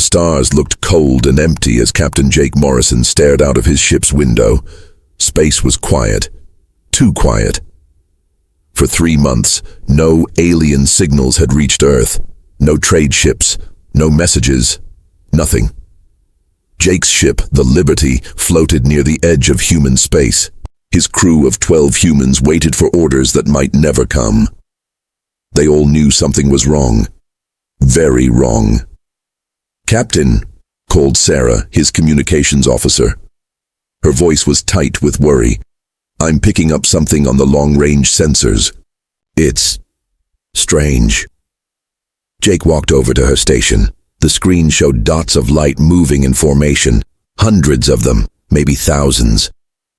The stars looked cold and empty as Captain Jake Morrison stared out of his ship's window. Space was quiet. Too quiet. For 3 months, no alien signals had reached Earth. No trade ships, no messages, nothing. Jake's ship, the Liberty, floated near the edge of human space. His crew of 12 humans waited for orders that might never come. They all knew something was wrong. Very wrong. "Captain," called Sarah, his communications officer. Her voice was tight with worry. "I'm picking up something on the long-range sensors. It's strange." Jake walked over to her station. The screen showed dots of light moving in formation. Hundreds of them, maybe thousands.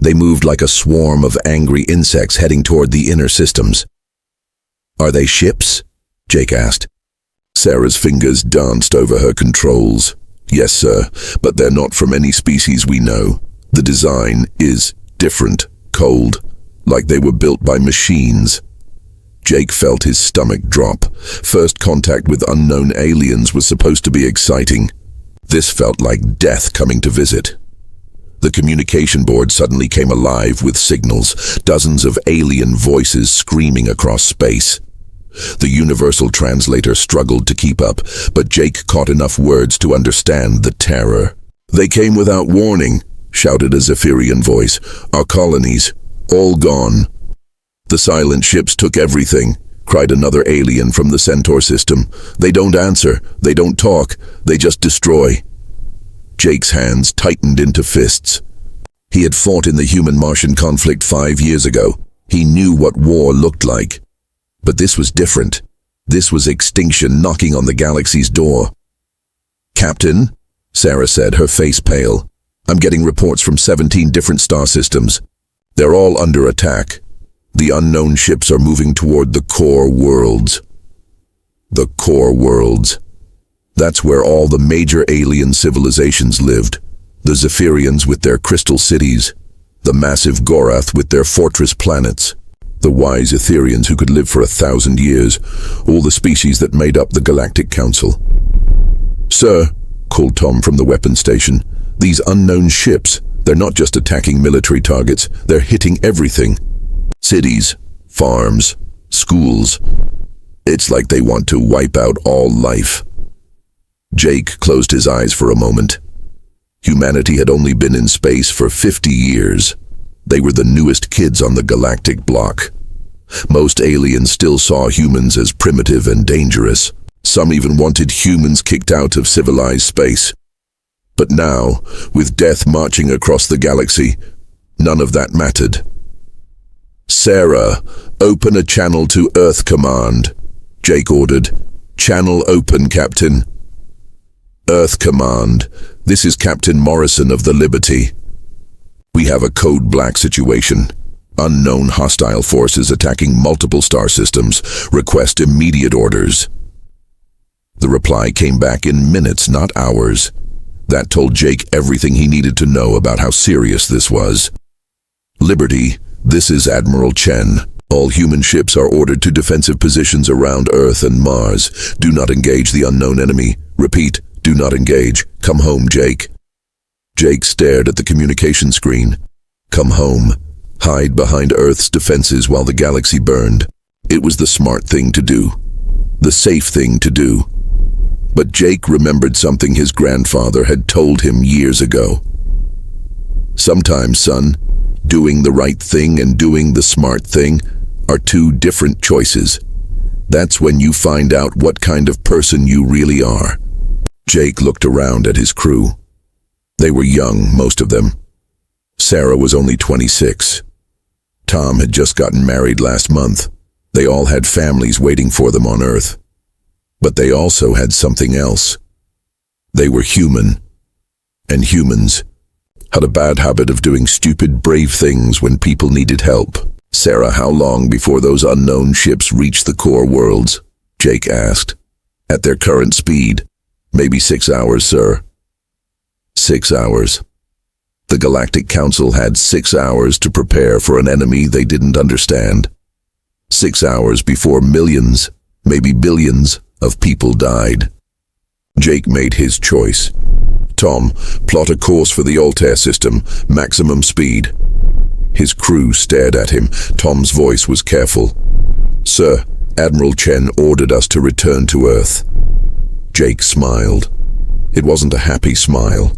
They moved like a swarm of angry insects heading toward the inner systems. "Are they ships?" Jake asked. Sarah's fingers danced over her controls. "Yes, sir, but they're not from any species we know. The design is different, cold, like they were built by machines." Jake felt his stomach drop. First contact with unknown aliens was supposed to be exciting. This felt like death coming to visit. The communication board suddenly came alive with signals, dozens of alien voices screaming across space. The universal translator struggled to keep up, but Jake caught enough words to understand the terror. "They came without warning," shouted a Zephyrian voice. "Our colonies, all gone." "The silent ships took everything," cried another alien from the Centaur system. "They don't answer, they don't talk, they just destroy." Jake's hands tightened into fists. He had fought in the human-Martian conflict 5 years ago. He knew what war looked like. But this was different. This was extinction knocking on the galaxy's door. "Captain," Sarah said, her face pale, "I'm getting reports from 17 different star systems. They're all under attack. The unknown ships are moving toward the core worlds." The core worlds. That's where all the major alien civilizations lived. The Zephyrians with their crystal cities, the massive Gorath with their fortress planets, the wise Etherians who could live for 1,000 years, all the species that made up the Galactic Council. "Sir," called Tom from the weapons station, "these unknown ships, they're not just attacking military targets, they're hitting everything. Cities, farms, schools. It's like they want to wipe out all life." Jake closed his eyes for a moment. Humanity had only been in space for 50 years. They were the newest kids on the galactic block. Most aliens still saw humans as primitive and dangerous. Some even wanted humans kicked out of civilized space. But now, with death marching across the galaxy, none of that mattered. "Sarah, open a channel to Earth Command," Jake ordered. "Channel open, Captain." "Earth Command, this is Captain Morrison of the Liberty. We have a code black situation. Unknown hostile forces attacking multiple star systems. Request immediate orders." The reply came back in minutes, not hours. That told Jake everything he needed to know about how serious this was. "Liberty, this is Admiral Chen. All human ships are ordered to defensive positions around Earth and Mars. Do not engage the unknown enemy. Repeat, do not engage. Come home, Jake." Jake stared at the communication screen. Come home. Hide behind Earth's defenses while the galaxy burned. It was the smart thing to do. The safe thing to do. But Jake remembered something his grandfather had told him years ago. "Sometimes, son, doing the right thing and doing the smart thing are two different choices. That's when you find out what kind of person you really are." Jake looked around at his crew. They were young, most of them. Sarah was only 26. Tom had just gotten married last month. They all had families waiting for them on Earth. But they also had something else. They were human. And humans had a bad habit of doing stupid, brave things when people needed help. "Sarah, how long before those unknown ships reach the core worlds?" Jake asked. "At their current speed, maybe 6 hours, sir." 6 hours. The Galactic Council had 6 hours to prepare for an enemy they didn't understand. 6 hours before millions, maybe billions, of people died. Jake made his choice. Tom, plot a course for the Altair system, maximum speed. His crew stared at him. Tom's voice was careful. Sir, Admiral Chen ordered us to return to Earth. Jake smiled. It wasn't a happy smile.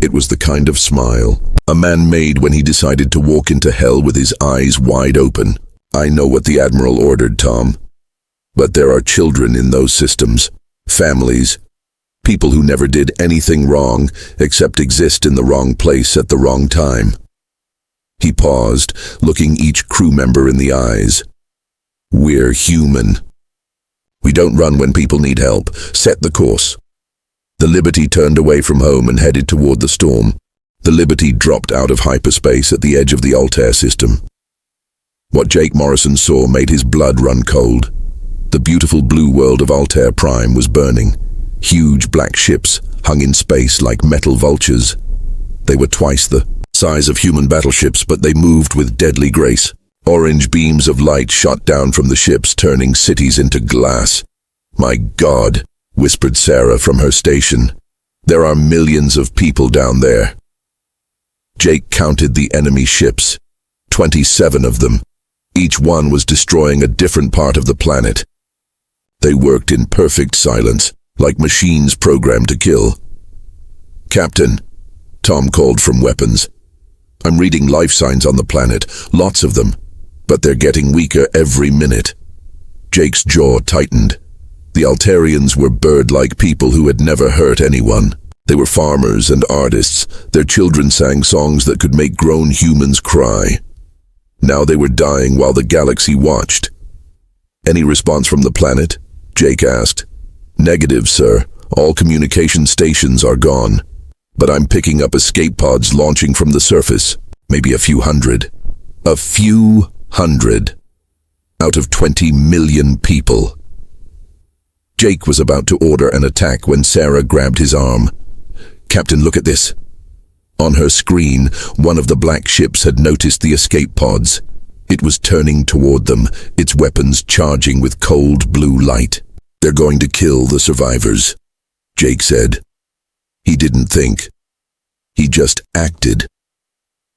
It was the kind of smile a man made when he decided to walk into hell with his eyes wide open. I know what the Admiral ordered, Tom. But there are children in those systems, families, people who never did anything wrong except exist in the wrong place at the wrong time. He paused, looking each crew member in the eyes. We're human. We don't run when people need help. Set the course. The Liberty turned away from home and headed toward the storm. The Liberty dropped out of hyperspace at the edge of the Altair system. What Jake Morrison saw made his blood run cold. The beautiful blue world of Altair Prime was burning. Huge black ships hung in space like metal vultures. They were twice the size of human battleships, but they moved with deadly grace. Orange beams of light shot down from the ships, turning cities into glass. My God, whispered Sarah from her station. There are millions of people down there. Jake counted the enemy ships. 27 of them. Each one was destroying a different part of the planet. They worked in perfect silence, like machines programmed to kill. Captain, Tom called from weapons. I'm reading life signs on the planet, lots of them, but they're getting weaker every minute. Jake's jaw tightened. The Altarians were bird-like people who had never hurt anyone. They were farmers and artists. Their children sang songs that could make grown humans cry. Now they were dying while the galaxy watched. Any response from the planet? Jake asked. Negative, sir. All communication stations are gone. But I'm picking up escape pods launching from the surface. Maybe a few hundred. A few hundred. Out of 20 million people. Jake was about to order an attack when Sarah grabbed his arm. Captain, look at this. On her screen, one of the black ships had noticed the escape pods. It was turning toward them, its weapons charging with cold blue light. They're going to kill the survivors, Jake said. He didn't think. He just acted.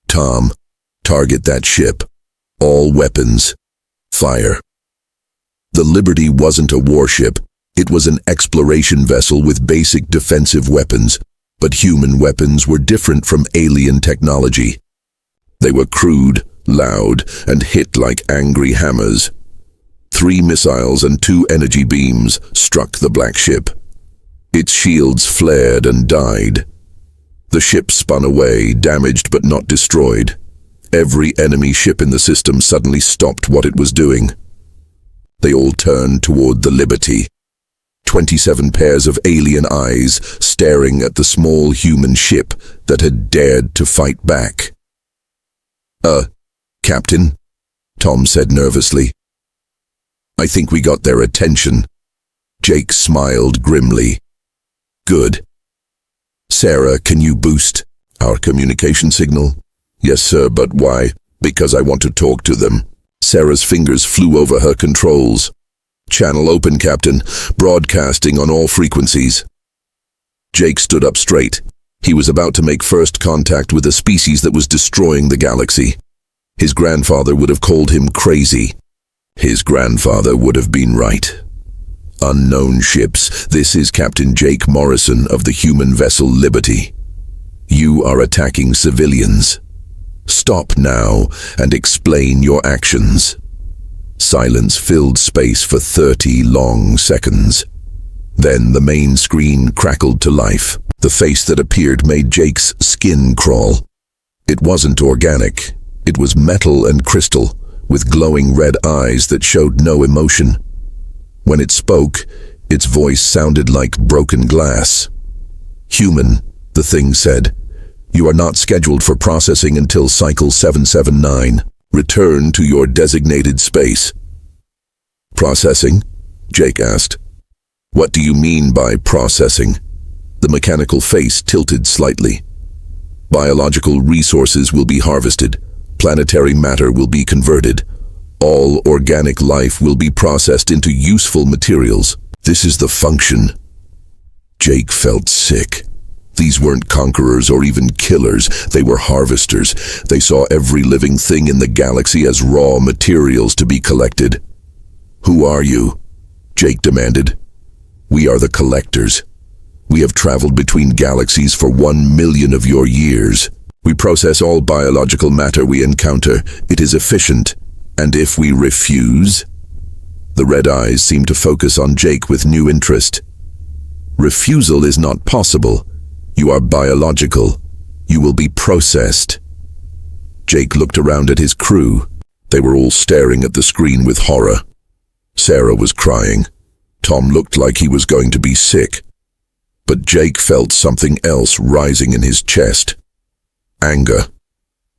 Tom, target that ship. All weapons. Fire. The Liberty wasn't a warship. It was an exploration vessel with basic defensive weapons, but human weapons were different from alien technology. They were crude, loud, and hit like angry hammers. 3 missiles and 2 energy beams struck the black ship. Its shields flared and died. The ship spun away, damaged but not destroyed. Every enemy ship in the system suddenly stopped what it was doing. They all turned toward the Liberty. 27 pairs of alien eyes staring at the small human ship that had dared to fight back. Captain, Tom said nervously. I think we got their attention. Jake smiled grimly. Good. Sarah, can you boost our communication signal? Yes, sir, but why? Because I want to talk to them. Sarah's fingers flew over her controls. Channel open, Captain. Broadcasting on all frequencies. Jake stood up straight. He was about to make first contact with a species that was destroying the galaxy. His grandfather would have called him crazy. His grandfather would have been right. Unknown ships, this is Captain Jake Morrison of the human vessel Liberty. You are attacking civilians. Stop now and explain your actions. Silence filled space for 30 long seconds. Then the main screen crackled to life. The face that appeared made Jake's skin crawl. It wasn't organic. It was metal and crystal, with glowing red eyes that showed no emotion. When it spoke, its voice sounded like broken glass. Human, the thing said. You are not scheduled for processing until cycle 779. Return to your designated space. Processing? Jake asked. What do you mean by processing? The mechanical face tilted slightly. Biological resources will be harvested. Planetary matter will be converted. All organic life will be processed into useful materials. This is the function. Jake felt sick. These weren't conquerors or even killers. They were harvesters. They saw every living thing in the galaxy as raw materials to be collected. "Who are you?" Jake demanded. "We are the collectors. We have traveled between galaxies for 1 million of your years. We process all biological matter we encounter. It is efficient. And if we refuse?" The red eyes seemed to focus on Jake with new interest. "Refusal is not possible. You are biological. You will be processed." Jake looked around at his crew. They were all staring at the screen with horror. Sarah was crying. Tom looked like he was going to be sick. But Jake felt something else rising in his chest. Anger.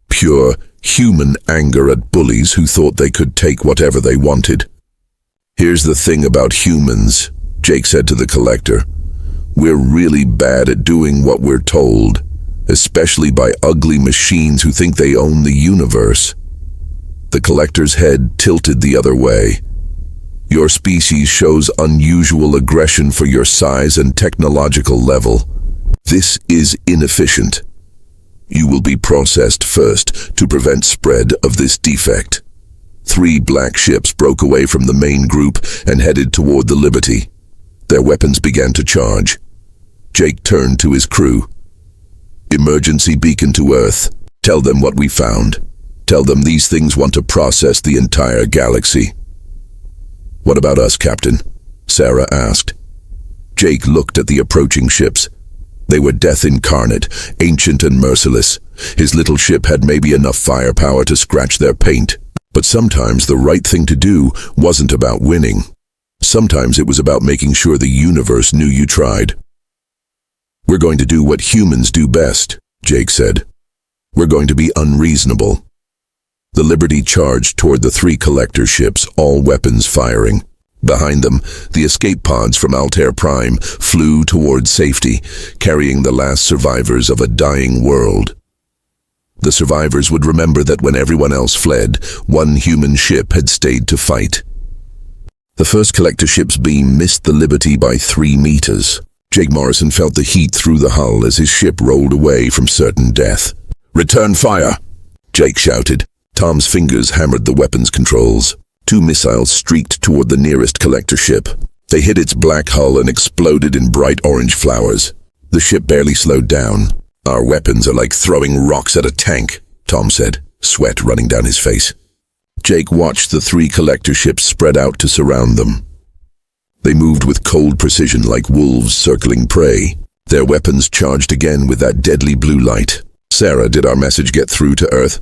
Pure, human anger at bullies who thought they could take whatever they wanted. "Here's the thing about humans," Jake said to the collector. "We're really bad at doing what we're told, especially by ugly machines who think they own the universe." The collector's head tilted the other way. "Your species shows unusual aggression for your size and technological level. This is inefficient. You will be processed first to prevent spread of this defect." 3 black ships broke away from the main group and headed toward the Liberty. Their weapons began to charge. Jake turned to his crew. "Emergency beacon to Earth. Tell them what we found. Tell them these things want to process the entire galaxy." "What about us, Captain?" Sarah asked. Jake looked at the approaching ships. They were death incarnate, ancient and merciless. His little ship had maybe enough firepower to scratch their paint. But sometimes the right thing to do wasn't about winning. Sometimes it was about making sure the universe knew you tried. "We're going to do what humans do best," Jake said. "We're going to be unreasonable." The Liberty charged toward the 3 collector ships, all weapons firing. Behind them, the escape pods from Altair Prime flew toward safety, carrying the last survivors of a dying world. The survivors would remember that when everyone else fled, one human ship had stayed to fight. The first collector ship's beam missed the Liberty by 3 meters. Jake Morrison felt the heat through the hull as his ship rolled away from certain death. "Return fire!" Jake shouted. Tom's fingers hammered the weapons controls. 2 missiles streaked toward the nearest collector ship. They hit its black hull and exploded in bright orange flowers. The ship barely slowed down. "Our weapons are like throwing rocks at a tank," Tom said, sweat running down his face. Jake watched the 3 collector ships spread out to surround them. They moved with cold precision like wolves circling prey. Their weapons charged again with that deadly blue light. "Sarah, did our message get through to Earth?"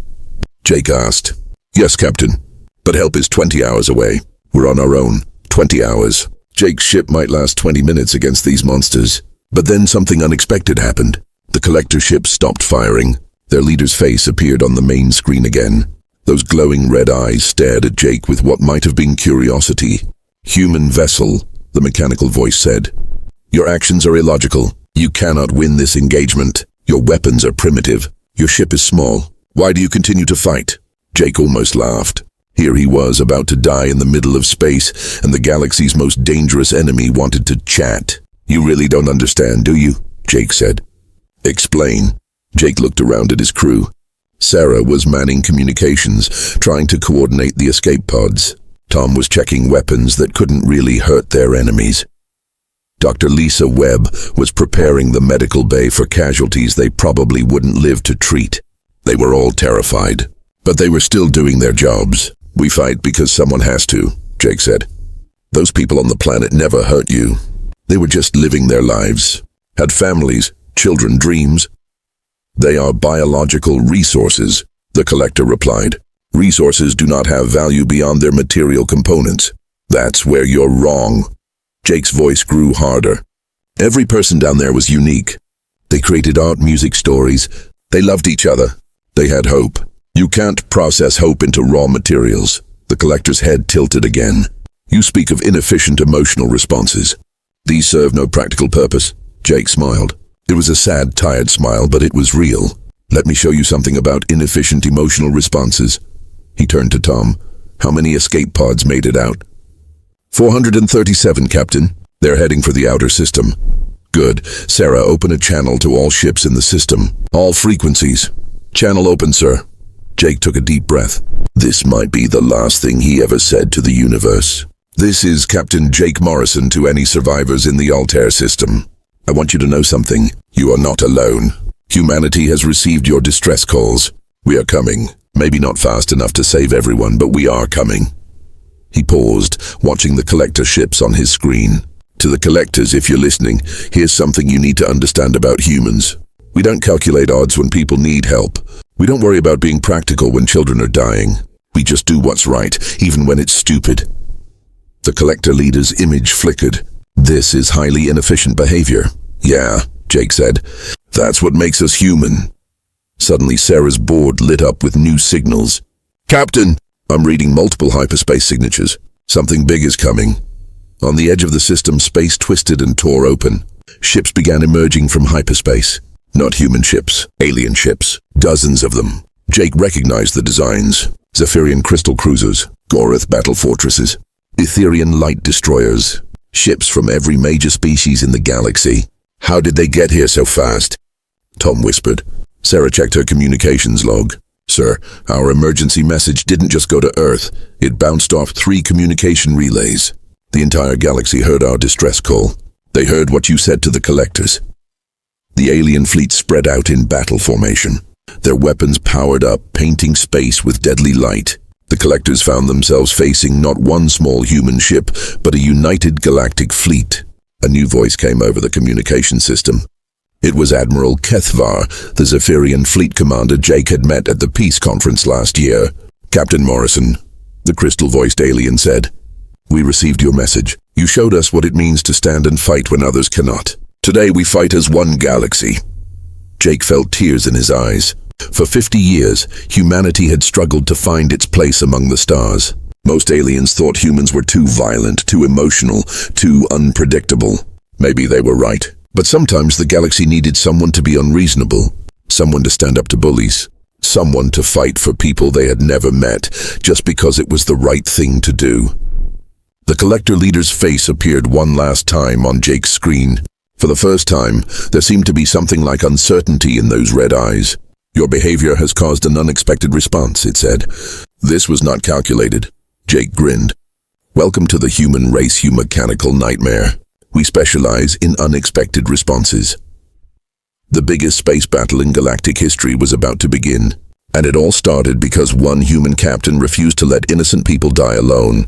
Jake asked. "Yes, Captain. But help is 20 hours away. We're on our own. 20 hours. Jake's ship might last 20 minutes against these monsters." But then something unexpected happened. The collector ships stopped firing. Their leader's face appeared on the main screen again. Those glowing red eyes stared at Jake with what might have been curiosity. "Human vessel," the mechanical voice said. "Your actions are illogical. You cannot win this engagement. Your weapons are primitive. Your ship is small. Why do you continue to fight?" Jake almost laughed. Here he was about to die in the middle of space, and the galaxy's most dangerous enemy wanted to chat. "You really don't understand, do you?" Jake said. "Explain." Jake looked around at his crew. Sarah was manning communications, trying to coordinate the escape pods. Tom was checking weapons that couldn't really hurt their enemies. Dr. Lisa Webb was preparing the medical bay for casualties they probably wouldn't live to treat. They were all terrified, but they were still doing their jobs. "We fight because someone has to," Jake said. "Those people on the planet never hurt you. They were just living their lives, had families, children, dreams." "They are biological resources," the collector replied. "Resources do not have value beyond their material components." "That's where you're wrong." Jake's voice grew harder. "Every person down there was unique. They created art, music, stories. They loved each other. They had hope. You can't process hope into raw materials." The collector's head tilted again. "You speak of inefficient emotional responses. These serve no practical purpose." Jake smiled. It was a sad, tired smile, but it was real. "Let me show you something about inefficient emotional responses." He turned to Tom. "How many escape pods made it out?" 437, Captain. They're heading for the outer system." Good. Sarah, open a channel to all ships in the system. All frequencies. Channel open, sir. Jake took a deep breath. This might be the last thing he ever said to the universe. This is Captain Jake Morrison to any survivors in the Altair system. I want you to know something. You are not alone. Humanity has received your distress calls. We are coming. Maybe not fast enough to save everyone, but we are coming. He paused, watching the collector ships on his screen. To the collectors, if you're listening, here's something you need to understand about humans. We don't calculate odds when people need help. We don't worry about being practical when children are dying. We just do what's right, even when it's stupid. The collector leader's image flickered. This is highly inefficient behavior. Yeah, Jake said. That's what makes us human. Suddenly, Sarah's board lit up with new signals. Captain, I'm reading multiple hyperspace signatures. Something big is coming. On the edge of the system, space twisted and tore open. Ships began emerging from hyperspace. Not human ships, alien ships. Dozens of them. Jake recognized the designs. Zephyrian crystal cruisers, Gorath battle fortresses, Etherian light destroyers. Ships from every major species in the galaxy. How did they get here so fast? Tom whispered. Sarah checked her communications log. Sir, our emergency message didn't just go to Earth. It bounced off 3 communication relays. The entire galaxy heard our distress call. They heard what you said to the collectors. The alien fleet spread out in battle formation. Their weapons powered up, painting space with deadly light. The collectors found themselves facing not one small human ship, but a united galactic fleet. A new voice came over the communication system. It was Admiral Kethvar, the Zephyrian fleet commander Jake had met at the peace conference last year. Captain Morrison, the crystal-voiced alien said. We received your message. You showed us what it means to stand and fight when others cannot. Today we fight as one galaxy. Jake felt tears in his eyes. For 50 years, humanity had struggled to find its place among the stars. Most aliens thought humans were too violent, too emotional, too unpredictable. Maybe they were right. But sometimes the galaxy needed someone to be unreasonable, someone to stand up to bullies, someone to fight for people they had never met, just because it was the right thing to do. The collector leader's face appeared one last time on Jake's screen. For the first time, there seemed to be something like uncertainty in those red eyes. Your behavior has caused an unexpected response, it said. This was not calculated. Jake grinned. Welcome to the human race, you mechanical nightmare. We specialize in unexpected responses. The biggest space battle in galactic history was about to begin, and it all started because one human captain refused to let innocent people die alone.